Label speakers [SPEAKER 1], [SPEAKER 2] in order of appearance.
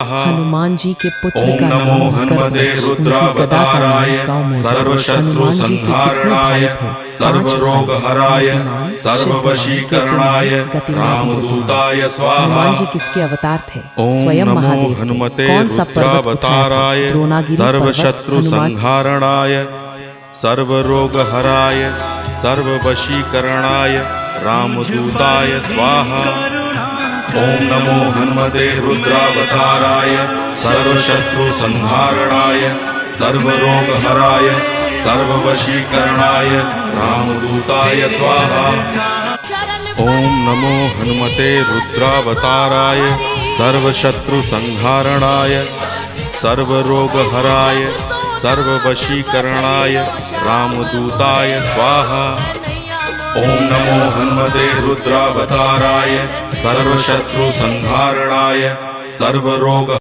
[SPEAKER 1] स्वाहा।
[SPEAKER 2] हनुमान जी के पुत्र
[SPEAKER 1] ओम
[SPEAKER 2] का
[SPEAKER 1] नमो
[SPEAKER 2] नाम
[SPEAKER 1] हनुमते
[SPEAKER 2] कर दो।
[SPEAKER 1] रुद्रावताराय
[SPEAKER 2] उनकी गदा का नाम
[SPEAKER 1] सर्वशत्रु
[SPEAKER 2] हनुमान जी के कितने
[SPEAKER 1] संहारणाय
[SPEAKER 2] भाई थे?
[SPEAKER 1] सर्वरोग
[SPEAKER 2] पांच भाई।
[SPEAKER 1] हराय
[SPEAKER 2] उनके नाम
[SPEAKER 1] सर्ववशीकरणाय
[SPEAKER 2] सिद्धवान, गतिमान,
[SPEAKER 1] रामदूताय स्वाहा।
[SPEAKER 2] हनुमान जी किसके अवतार थे?
[SPEAKER 1] ओम
[SPEAKER 2] स्वयं
[SPEAKER 1] नमो
[SPEAKER 2] महादेव थे।
[SPEAKER 1] हनुमते
[SPEAKER 2] कौन सा पर्वत उठाया था?
[SPEAKER 1] रुद्रावताराय
[SPEAKER 2] द्रोणागिरी
[SPEAKER 1] सर्वशत्रु
[SPEAKER 2] पर्वत। हनुमान
[SPEAKER 1] संहारणाय सर्वरोग हराय सर्ववशीकरणाय रामदूताय स्वाहा। ओम नमो हनुमते रुद्रावताराय सर्वशत्रु संहारणाय सर्वरोग हराय सर्ववशीकरणाय रामदूताय स्वाहा। ओम नमो हनुमते रुद्रावताराय सर्वशत्रु संहारणाय सर्वरोग हराय सर्ववशीकरणाय रामदूताय स्वाहा। ओम नमो हनुमते रुद्रावताराय सर्वशत्रु संहारणाय सर्वरोग